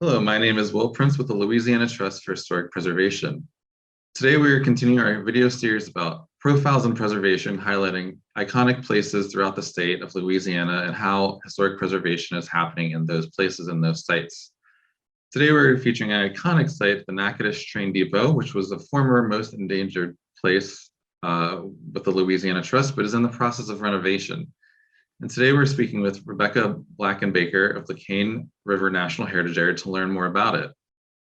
Hello, my name is Will Prince with the Louisiana Trust for Historic Preservation. Today we are continuing our video series about profiles in preservation, highlighting iconic places throughout the state of Louisiana and how historic preservation is happening in those places and those sites. Today we're featuring an iconic site, the Natchitoches Train Depot, which was the former most endangered place with the Louisiana Trust, but is in the process of renovation. And today we're speaking with Rebecca Blankenbaker of the Cane River National Heritage Area to learn more about it.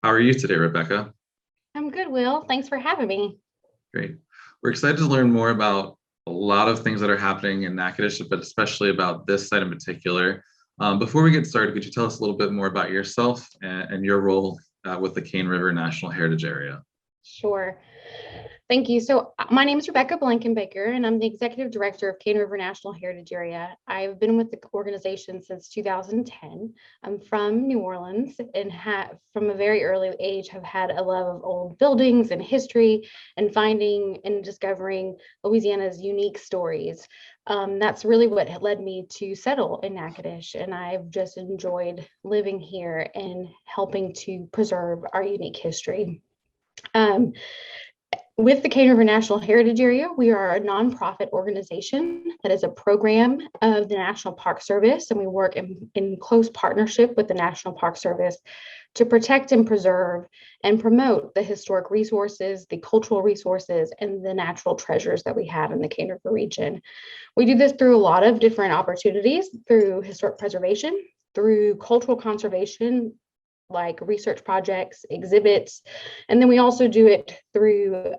How are you today, Rebecca? I'm good, Will. Thanks for having me. Great. We're excited to learn more about a lot of things that are happening in Natchitoches, but especially about this site in particular. Before we get started, could you tell us a little bit more about yourself and your role with the Cane River National Heritage Area? Sure. Thank you. So my name is Rebecca Blankenbaker, and I'm the Executive Director of Cane River National Heritage Area. I've been with the organization since 2010. I'm from New Orleans and from a very early age, have had a love of old buildings and history and finding and discovering Louisiana's unique stories. That's really what led me to settle in Natchitoches, and I've just enjoyed living here and helping to preserve our unique history. With the Cane River National Heritage Area, we are a nonprofit organization that is a program of the National Park Service, and we work in close partnership with the National Park Service to protect and preserve and promote the historic resources, the cultural resources, and the natural treasures that we have in the Cane River region. We do this through a lot of different opportunities, through historic preservation, through cultural conservation, like research projects, exhibits, and then we also do it through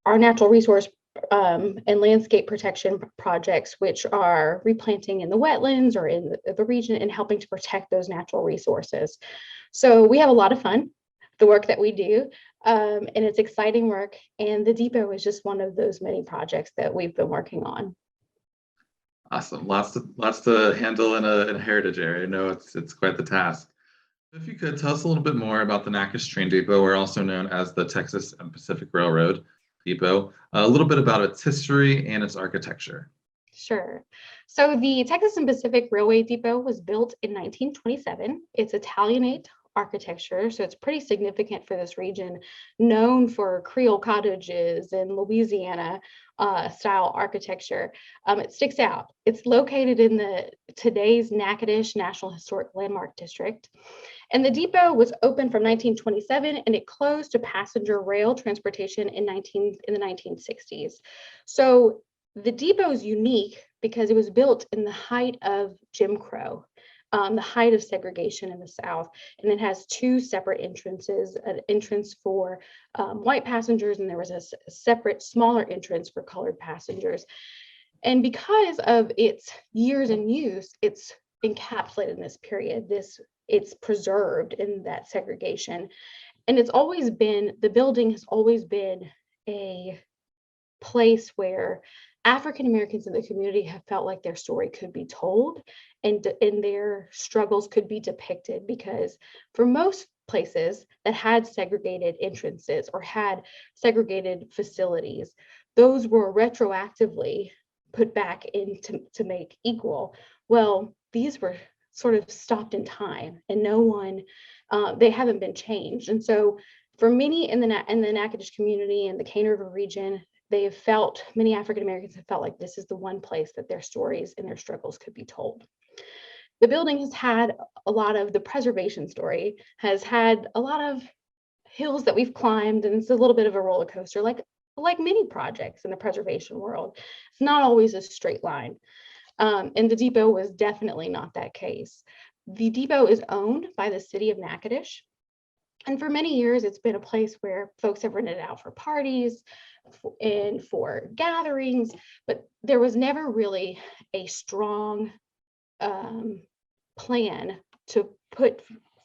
our natural resource and landscape protection projects, which are replanting in the wetlands or in the region and helping to protect those natural resources. So we have a lot of fun, the work that we do, and it's exciting work, and the depot is just one of those many projects that we've been working on. Awesome. Lots to handle in a heritage area. I know it's quite the task. If you could tell us a little bit more about the Natchitoches Train Depot, or also known as the Texas and Pacific Railroad Depot, a little bit about its history and its architecture. Sure. So the Texas and Pacific Railway Depot was built in 1927. It's Italianate architecture, so it's pretty significant for this region, known for Creole cottages and Louisiana style architecture. It sticks out. It's located in today's Natchitoches National Historic Landmark District. And the depot was open from 1927, and it closed to passenger rail transportation in the 1960s. So the depot is unique because it was built in the height of Jim Crow, the height of segregation in the South, and it has two separate entrances, an entrance for white passengers, and there was a separate smaller entrance for colored passengers. And because of its years in use, it's encapsulated in this period. It's preserved in that segregation. And the building has always been a place where African Americans in the community have felt like their story could be told and their struggles could be depicted, because for most places that had segregated entrances or had segregated facilities, those were retroactively put back in to make equal. Well, these were sort of stopped in time, and they haven't been changed. And so for many in the Natchitoches community and the Cane River region, many African Americans have felt like this is the one place that their stories and their struggles could be told. The building has had the preservation story has had a lot of hills that we've climbed, and it's a little bit of a roller coaster, like many projects in the preservation world. It's not always a straight line. And the depot was definitely not that case. The depot is owned by the city of Natchitoches. And for many years, it's been a place where folks have rented it out for parties and for gatherings, but there was never really a strong plan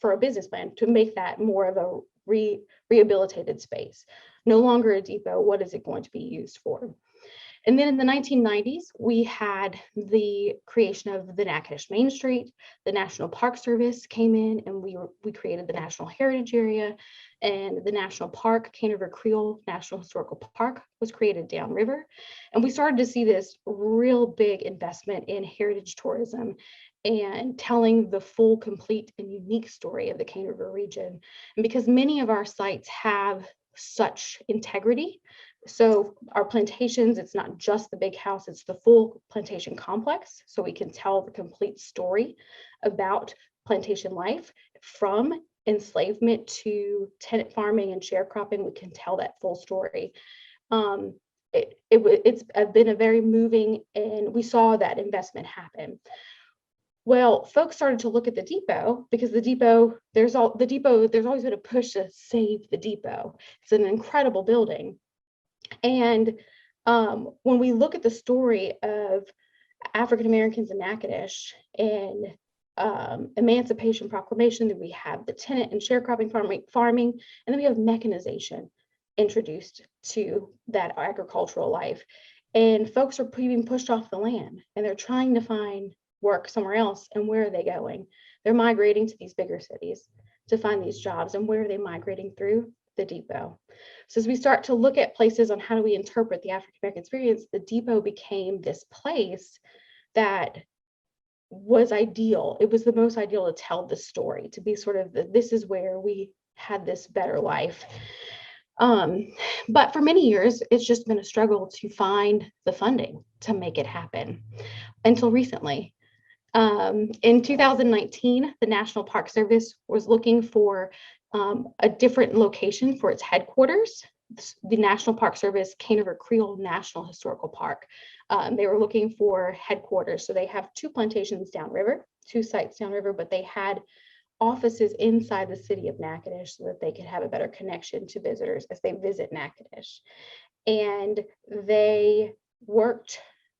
for a business plan to make that more of a rehabilitated space. No longer a depot, what is it going to be used for? And then in the 1990s, we had the creation of the Natchitoches Main Street. The National Park Service came in, and we created the National Heritage Area, and the National Park, Cane River Creole National Historical Park, was created downriver. And we started to see this real big investment in heritage tourism and telling the full, complete, and unique story of the Cane River region. And because many of our sites have such integrity, so our plantations, it's not just the big house, it's the full plantation complex. So we can tell the complete story about plantation life from enslavement to tenant farming and sharecropping. We can tell that full story. It's been a very moving, and we saw that investment happen. Well, folks started to look at the depot because the depot, there's always been a push to save the depot. It's an incredible building. And when we look at the story of African Americans in Natchitoches and Emancipation Proclamation, then we have the tenant and sharecropping farming, and then we have mechanization introduced to that agricultural life. And folks are being pushed off the land, and they're trying to find work somewhere else. And where are they going? They're migrating to these bigger cities to find these jobs. And where are they migrating through? The depot. So as we start to look at places on how do we interpret the African American experience, the depot became this place that was ideal. It was the most ideal to tell the story, to be sort of this is where we had this better life. But for many years, it's just been a struggle to find the funding to make it happen until recently. In 2019, the National Park Service was looking for a different location for its headquarters. The National Park Service, Cane River Creole National Historical Park. They were looking for headquarters. So they have two plantations downriver, two sites downriver, but they had offices inside the city of Natchitoches so that they could have a better connection to visitors as they visit Natchitoches. And they worked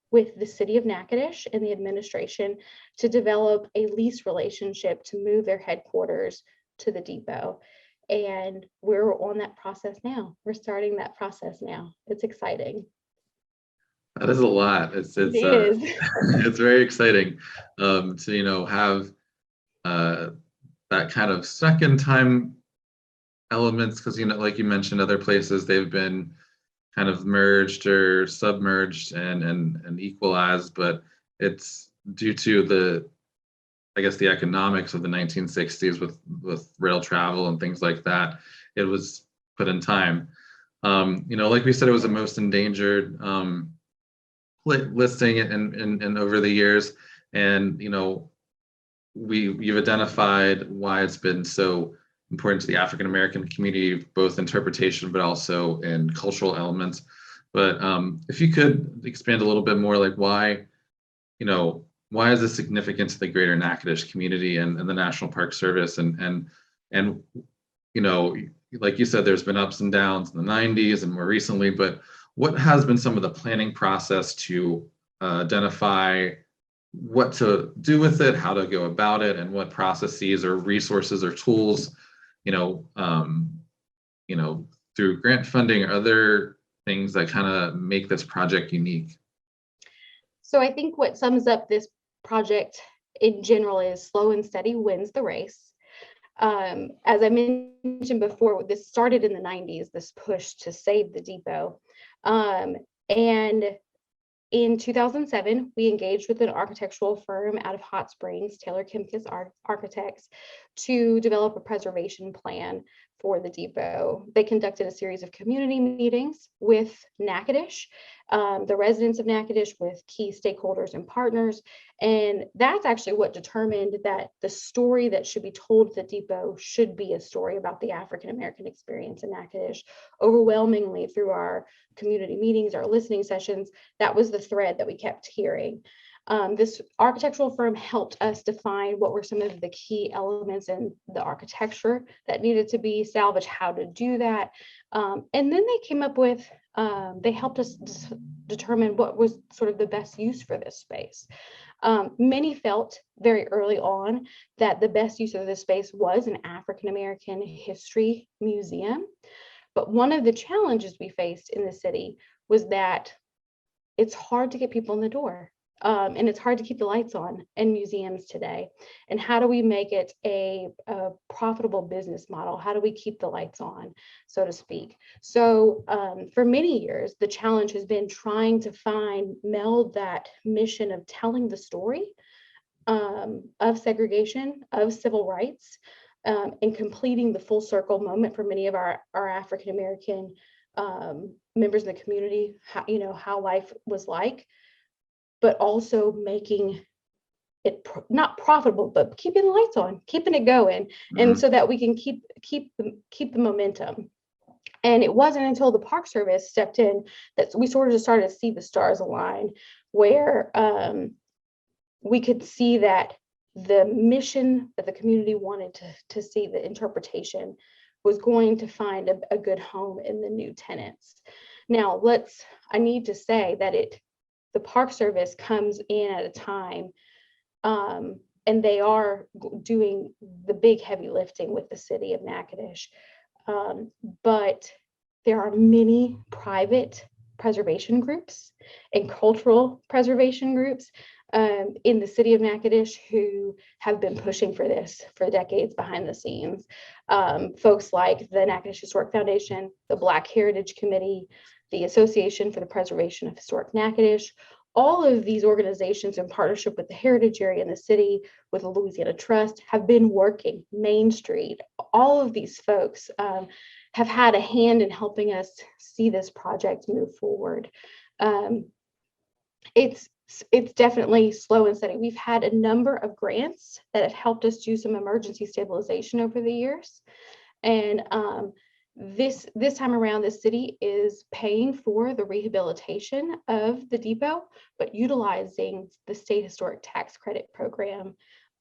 with the city of Natchitoches and the administration to develop a lease relationship to move their headquarters to the depot. And we're on that process now. We're starting that process now. It's exciting. That is a lot. It is. It's very exciting to have that kind of second time elements, because like you mentioned, other places they've been kind of merged or submerged and equalized, but it's due to the economics of the 1960s with rail travel and things like that. It was put in time. Like we said, it was the most endangered listing and over the years, and you've identified why it's been so important to the African American community, both interpretation but also in cultural elements. But if you could expand a little bit more, like why is this significant to the greater Natchitoches community and the National Park Service, and like you said, there's been ups and downs in the 90s and more recently, but what has been some of the planning process to identify what to do with it, how to go about it, and what processes or resources or tools, through grant funding or other things that kind of make this project unique? So I think what sums up this project in general is slow and steady wins the race. As I mentioned before, this started in the 90s, this push to save the depot. And in 2007, we engaged with an architectural firm out of Hot Springs, Taylor Kempkis Architects, to develop a preservation plan for the depot. They conducted a series of community meetings with Natchitoches, the residents of Natchitoches, with key stakeholders and partners. And that's actually what determined that the story that should be told at the depot should be a story about the African American experience in Natchitoches. Overwhelmingly through our community meetings, our listening sessions, that was the thread that we kept hearing. This architectural firm helped us define what were some of the key elements in the architecture that needed to be salvaged, how to do that. And then they came up with, they helped us determine what was sort of the best use for this space. Many felt very early on that the best use of this space was an African American history museum. But one of the challenges we faced in the city was that it's hard to get people in the door. And it's hard to keep the lights on in museums today. And how do we make it a profitable business model? How do we keep the lights on, so to speak? So for many years, the challenge has been trying to meld that mission of telling the story of segregation, of civil rights, and completing the full circle moment for many of our African American members in the community, how life was like, but also making it not profitable, but keeping the lights on, keeping it going, and so that we can keep the momentum. And it wasn't until the Park Service stepped in that we sort of just started to see the stars align, where we could see that the mission that the community wanted to see, the interpretation, was going to find a good home in the new tenants. Now, I need to say that the Park Service comes in at a time, and they are doing the big heavy lifting with the city of Natchitoches. But there are many private preservation groups and cultural preservation groups in the city of Natchitoches who have been pushing for this for decades behind the scenes. Folks like the Natchitoches Historic Foundation, the Black Heritage Committee, the Association for the Preservation of Historic Natchitoches. All of these organizations, in partnership with the Heritage Area in the city, with the Louisiana Trust, have been working. Main Street, all of these folks have had a hand in helping us see this project move forward. It's definitely slow and steady. We've had a number of grants that have helped us do some emergency stabilization over the years. And this time around, the city is paying for the rehabilitation of the depot, but utilizing the state historic tax credit program,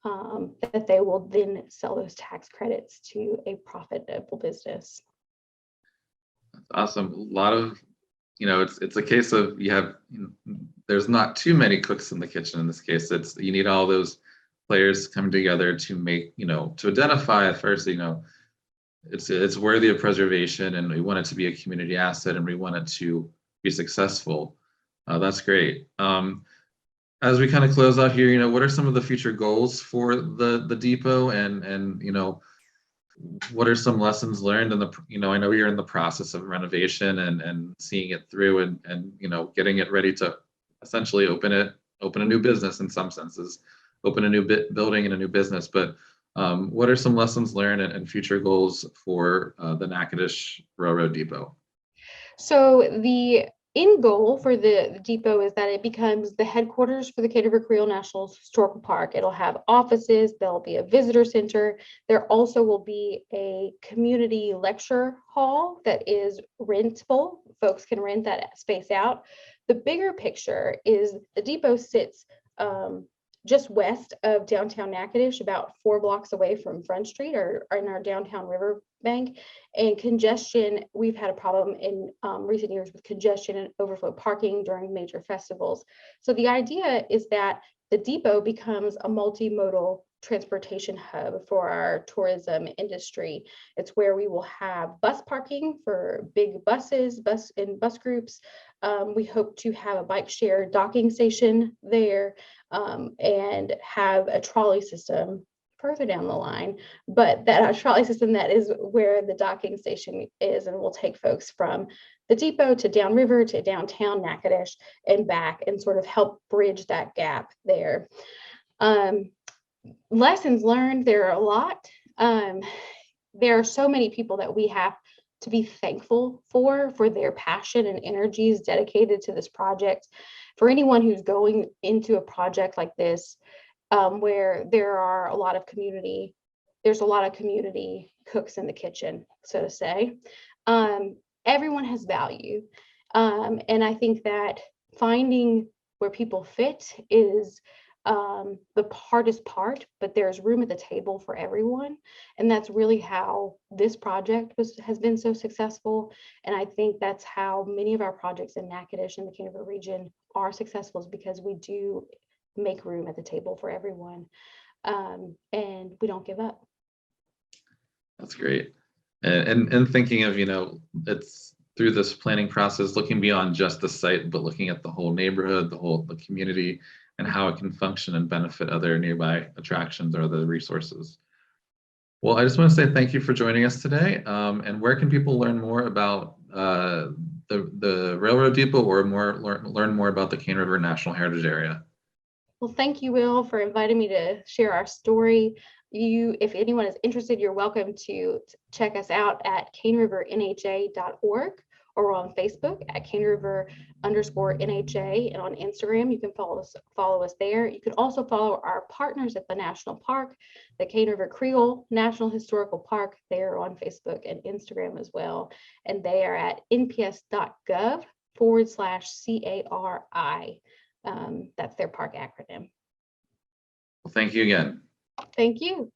that they will then sell those tax credits to a profitable business. That's awesome. A lot of, it's a case of there's not too many cooks in the kitchen in this case. You need all those players coming together to make, to identify at first, it's worthy of preservation, and we want it to be a community asset, and we want it to be successful. That's great. As we kind of close out here, what are some of the future goals for the depot, and what are some lessons learned in I know you're in the process of renovation and seeing it through, and getting it ready to essentially open a new business in some senses, open a new building and a new business, but what are some lessons learned and future goals for the Natchitoches Railroad Depot? So the end goal for the depot is that it becomes the headquarters for the Cater Creole National Historical Park. It'll have offices, there'll be a visitor center. There also will be a community lecture hall that is rentable. Folks can rent that space out. The bigger picture is the depot sits just west of downtown Natchitoches, about 4 blocks away from Front Street, or in our downtown riverbank. And congestion, we've had a problem in recent years with congestion and overflow parking during major festivals. So the idea is that the depot becomes a multimodal transportation hub for our tourism industry. It's where we will have bus parking for big buses, bus groups. We hope to have a bike share docking station there, and have a trolley system further down the line, but that trolley system, that is where the docking station is, and will take folks from the depot to downriver to downtown Natchitoches and back, and sort of help bridge that gap there. Lessons learned, there are a lot. There are so many people that we have to be thankful for their passion and energies dedicated to this project. For anyone who's going into a project like this, where there's a lot of community cooks in the kitchen, so to say, everyone has value. And I think that finding where people fit is the hardest part, but there's room at the table for everyone. And that's really how this project has been so successful. And I think that's how many of our projects in Natchitoches and the Canterbury region are successful, is because we do make room at the table for everyone. And we don't give up. That's great. And thinking of, it's through this planning process, looking beyond just the site, but looking at the whole neighborhood, the community, and how it can function and benefit other nearby attractions or other resources. Well, I just want to say thank you for joining us today. And where can people learn more about the Railroad Depot, or learn more about the Cane River National Heritage Area? Well, thank you, Will, for inviting me to share our story. If anyone is interested, you're welcome to check us out at canerivernha.org, or we're on Facebook at caneriver_NHA, and on Instagram, you can follow us there. You can also follow our partners at the National Park, the Cane River Creole National Historical Park. They are on Facebook and Instagram as well, and they are at nps.gov/CARI. That's their park acronym. Well, thank you again. Thank you.